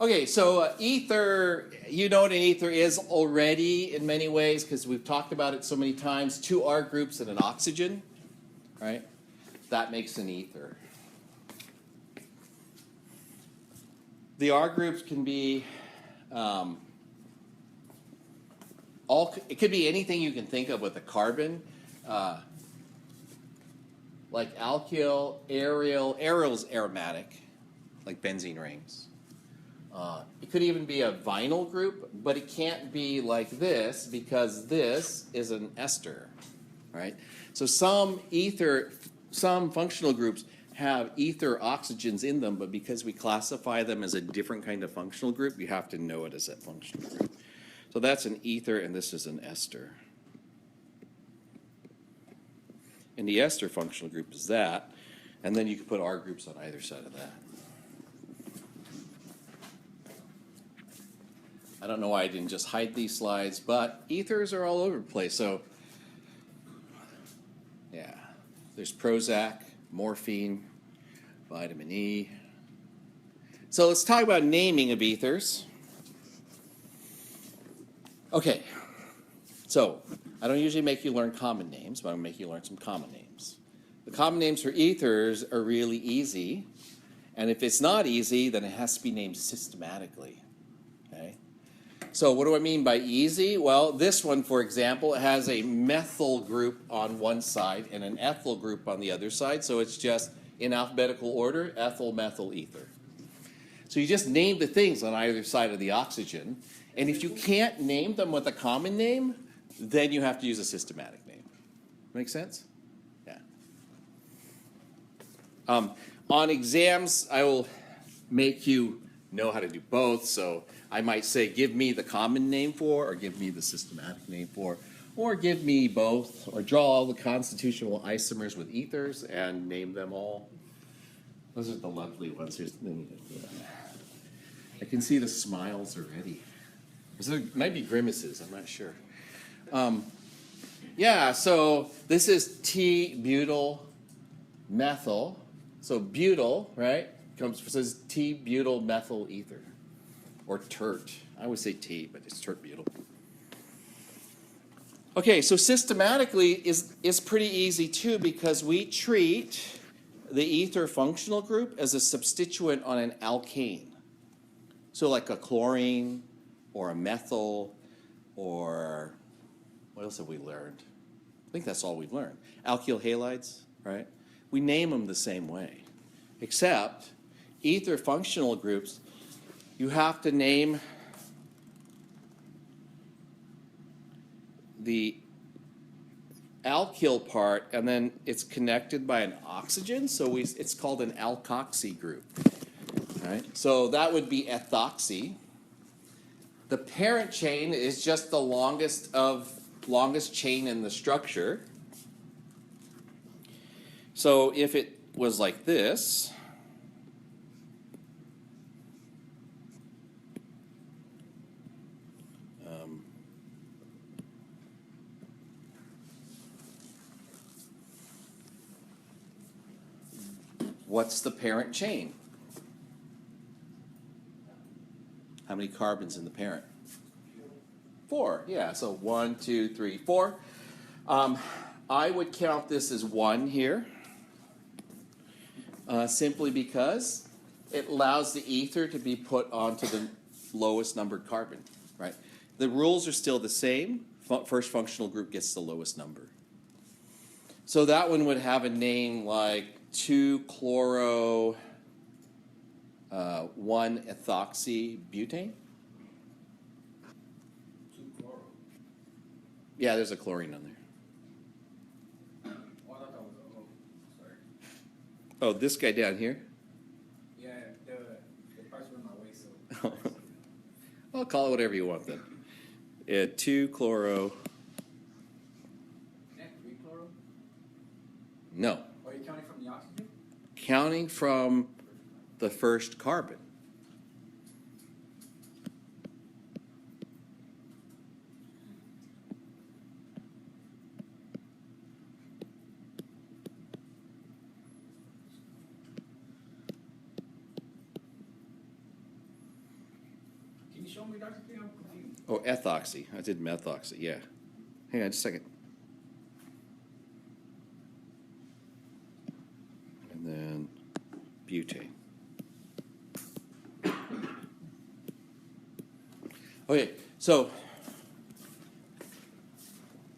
Okay, so ether, you know what an ether is already in many ways because we've talked about it so many times. Two R groups and an oxygen, right? That makes an ether. The R groups can be it could be anything you can think of with a carbon, like alkyl, aryl. Aryl's aromatic, like benzene rings. It could even be a vinyl group, but it can't be like this because this is an ester, right? So some functional groups have ether oxygens in them, but because we classify them as a different kind of functional group, you have to know it as a functional group. So that's an ether, and this is an ester. And the ester functional group is that, and then you can put R groups on either side of that. I don't know why I didn't just hide these slides, but ethers are all over the place. So, yeah, there's Prozac, morphine, vitamin E. So let's talk about naming of ethers. Okay, so I don't usually make you learn common names, but I'm going to make you learn some common names. The common names for ethers are really easy, and if it's not easy, then it has to be named systematically. Okay. So what do I mean by easy? Well, this one, for example, has a methyl group on one side and an ethyl group on the other side. So it's just in alphabetical order, ethyl, methyl, ether. So you just name the things on either side of the oxygen. And if you can't name them with a common name, then you have to use a systematic name. Make sense? Yeah. On exams, I will make you know how to do both. So I might say, give me the common name for, or give me the systematic name for, or give me both, or draw all the constitutional isomers with ethers and name them all. Those are the lovely ones. I can see the smiles already. There might be grimaces, I'm not sure. Yeah, so this is T-butyl methyl. So butyl, right, says T-butyl methyl ether. Or tert. I always say T, but it's tert-butyl. Okay, so systematically is pretty easy too because we treat the ether functional group as a substituent on an alkane. So like a chlorine or a methyl or what else have we learned? I think that's all we've learned. Alkyl halides, right? We name them the same way, except ether functional groups, you have to name the alkyl part, and then it's connected by an oxygen, so it's called an alkoxy group. Right? So that would be ethoxy. The parent chain is just the longest chain in the structure. So if it was like this, what's the parent chain? How many carbons in the parent? 4, yeah, so 1, 2, 3, 4. I would count this as 1 here, simply because it allows the ether to be put onto the lowest numbered carbon, right? The rules are still the same. First functional group gets the lowest number. So that one would have a name like 2-chloro 1-ethoxy butane. 2-chloro. Yeah, there's a chlorine on there. Oh, I thought that was sorry. Oh, this guy down here? Yeah, the parts were in my way, so. I'll call it whatever you want then. 2-chloro. 3-chloro? No. Are you counting from the oxygen? Counting from the first carbon. you show me, Dr. K? I'm confused. Oh, ethoxy. I did methoxy, yeah. Hang on just a second. And then butane. Okay, so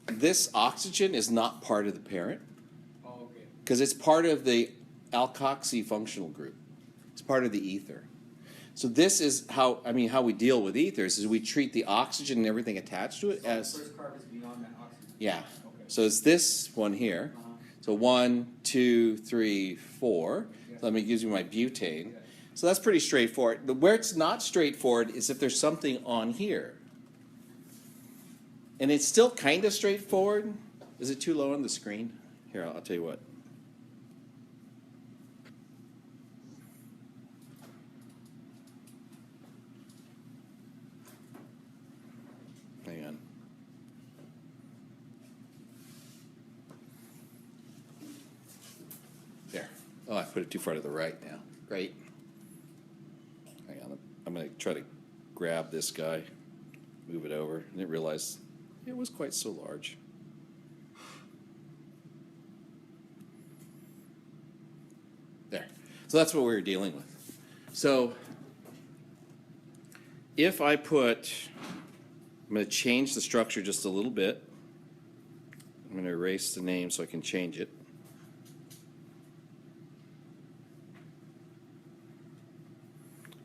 this oxygen is not part of the parent Oh, okay. because it's part of the alkoxy functional group. It's part of the ether. So this is how we deal with ethers is we treat the oxygen and everything attached to it So as the first carbon is beyond that oxygen. yeah. Okay. So it's this one here. Uh-huh. So 1, 2, 3, 4. Yeah. So let me give you my butane. Yeah. So that's pretty straightforward. But where it's not straightforward is if there's something on here. And it's still kind of straightforward. Is it too low on the screen? Here, I'll tell you what. Hang on. There. Oh, I put it too far to the right now. Great. Hang on. I'm going to try to grab this guy, move it over. I didn't realize it was quite so large. There. So that's what we were dealing with. So if I put, I'm going to change the structure just a little bit. I'm going to erase the name so I can change it.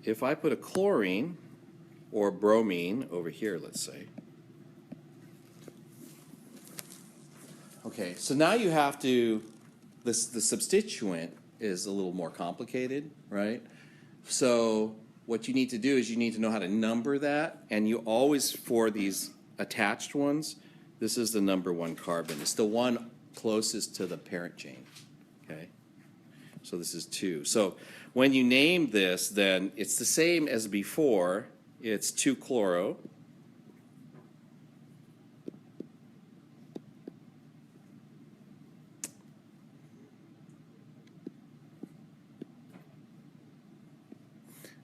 If I put a chlorine or bromine over here, let's say. Okay, so now you have to, the substituent is a little more complicated, right? So what you need to do is you need to know how to number that, and you always, for these attached ones, this is the number 1 carbon. It's the one closest to the parent chain, okay? So this is 2. So when you name this, then it's the same as before. It's 2-chloro.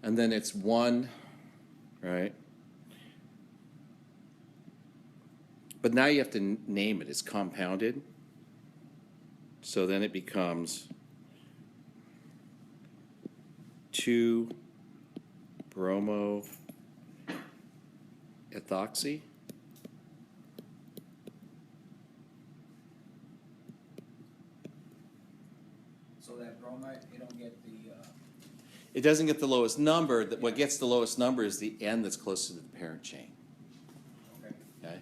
And then it's 1, right? But now you have to name it. It's compounded. So then it becomes 2-bromo ethoxy. So that bromide, you don't get the, It doesn't get the lowest number. What gets the lowest number is the end that's closest to the parent chain. okay. Okay?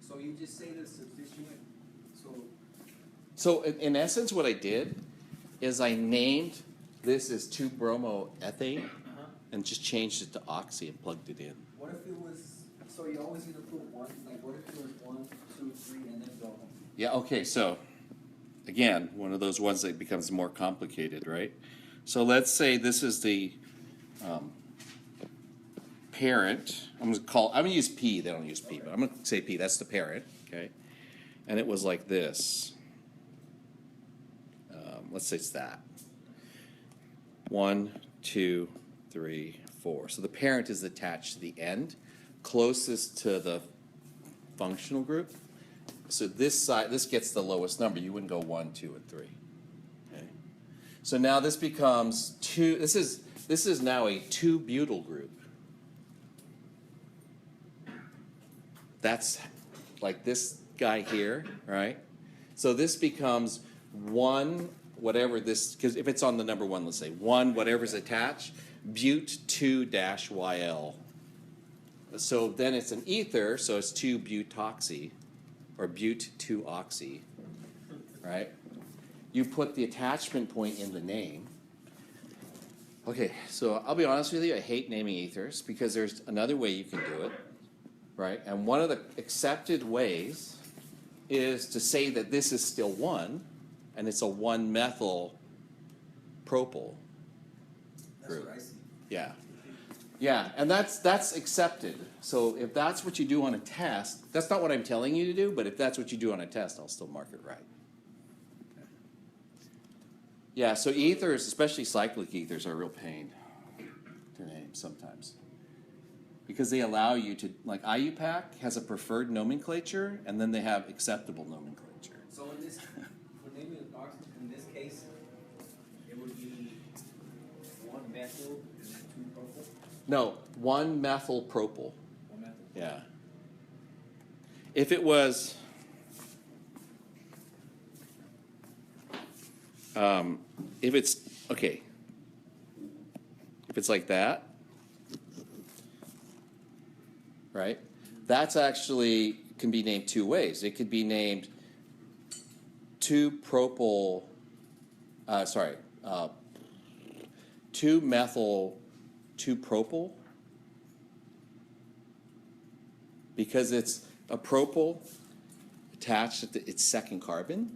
So you just say the substituent, So in essence, what I did is I named this as 2-bromoethane and just changed it to oxy and plugged it in. what if it was, so you always either put 1, like what if it was 1, 2, 3, and then go? Yeah, okay, so again, one of those ones that becomes more complicated, right? So let's say this is the parent. I'm gonna use P, they don't use P, but I'm gonna say P, that's the parent, okay? And it was like this. Let's say it's that. 1, 2, 3, 4. So the parent is attached to the end, closest to the functional group. So this side, this gets the lowest number. You wouldn't go 1, 2, and 3. Okay. So now this becomes 2. This is now a 2-butyl group. That's like this guy here, right? So this becomes 1, whatever this, because if it's on the number 1, let's say 1, whatever's attached, but 2-YL. So then it's an ether, so it's 2-butoxy, or but-2-oxy, right? You put the attachment point in the name. Okay, so I'll be honest with you, I hate naming ethers because there's another way you can do it, right? And one of the accepted ways is to say that this is still 1, and it's a 1-methyl propyl That's group. what I see. Yeah. Yeah, and that's accepted. So if that's what you do on a test, that's not what I'm telling you to do, but if that's what you do on a test, I'll still mark it right. Yeah, so ethers, especially cyclic ethers, are a real pain to name sometimes. Because they allow you to, like IUPAC has a preferred nomenclature, and then they have acceptable nomenclature. So in this, for naming an oxygen, in this case, it would be 1 methyl and then 2 propyl. No, 1-methyl propyl. 1 methyl. Yeah. If it was, if it's, okay, if it's like that, right? That's actually can be named two ways. It could be named 2-propyl, 2-methyl 2-propyl, because it's a propyl attached at its second carbon,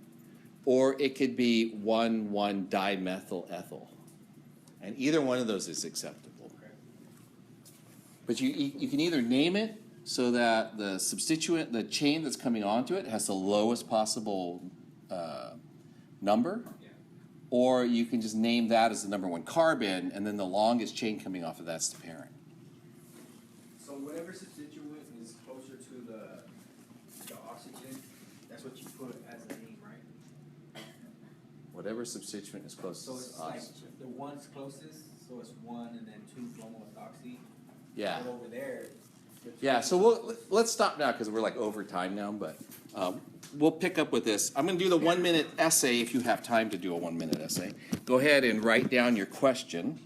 or it could be 1,1-dimethyl ethyl, and either one of those is acceptable. Okay. But you can either name it so that the substituent, the chain that's coming onto it, has the lowest possible number, Yeah. or you can just name that as the number 1 carbon, and then the longest chain coming off of that's the parent. So whatever substituent is closer to the oxygen, that's what you put as a name, right? Whatever substituent is closest So to it's like oxygen. the one's closest, so it's 1 and then 2 bromoethoxy. Yeah. But over there. Yeah, so let's stop now because we're like over time now, but we'll pick up with this. I'm going to do the 1-minute essay if you have time to do a 1-minute essay. Go ahead and write down your question.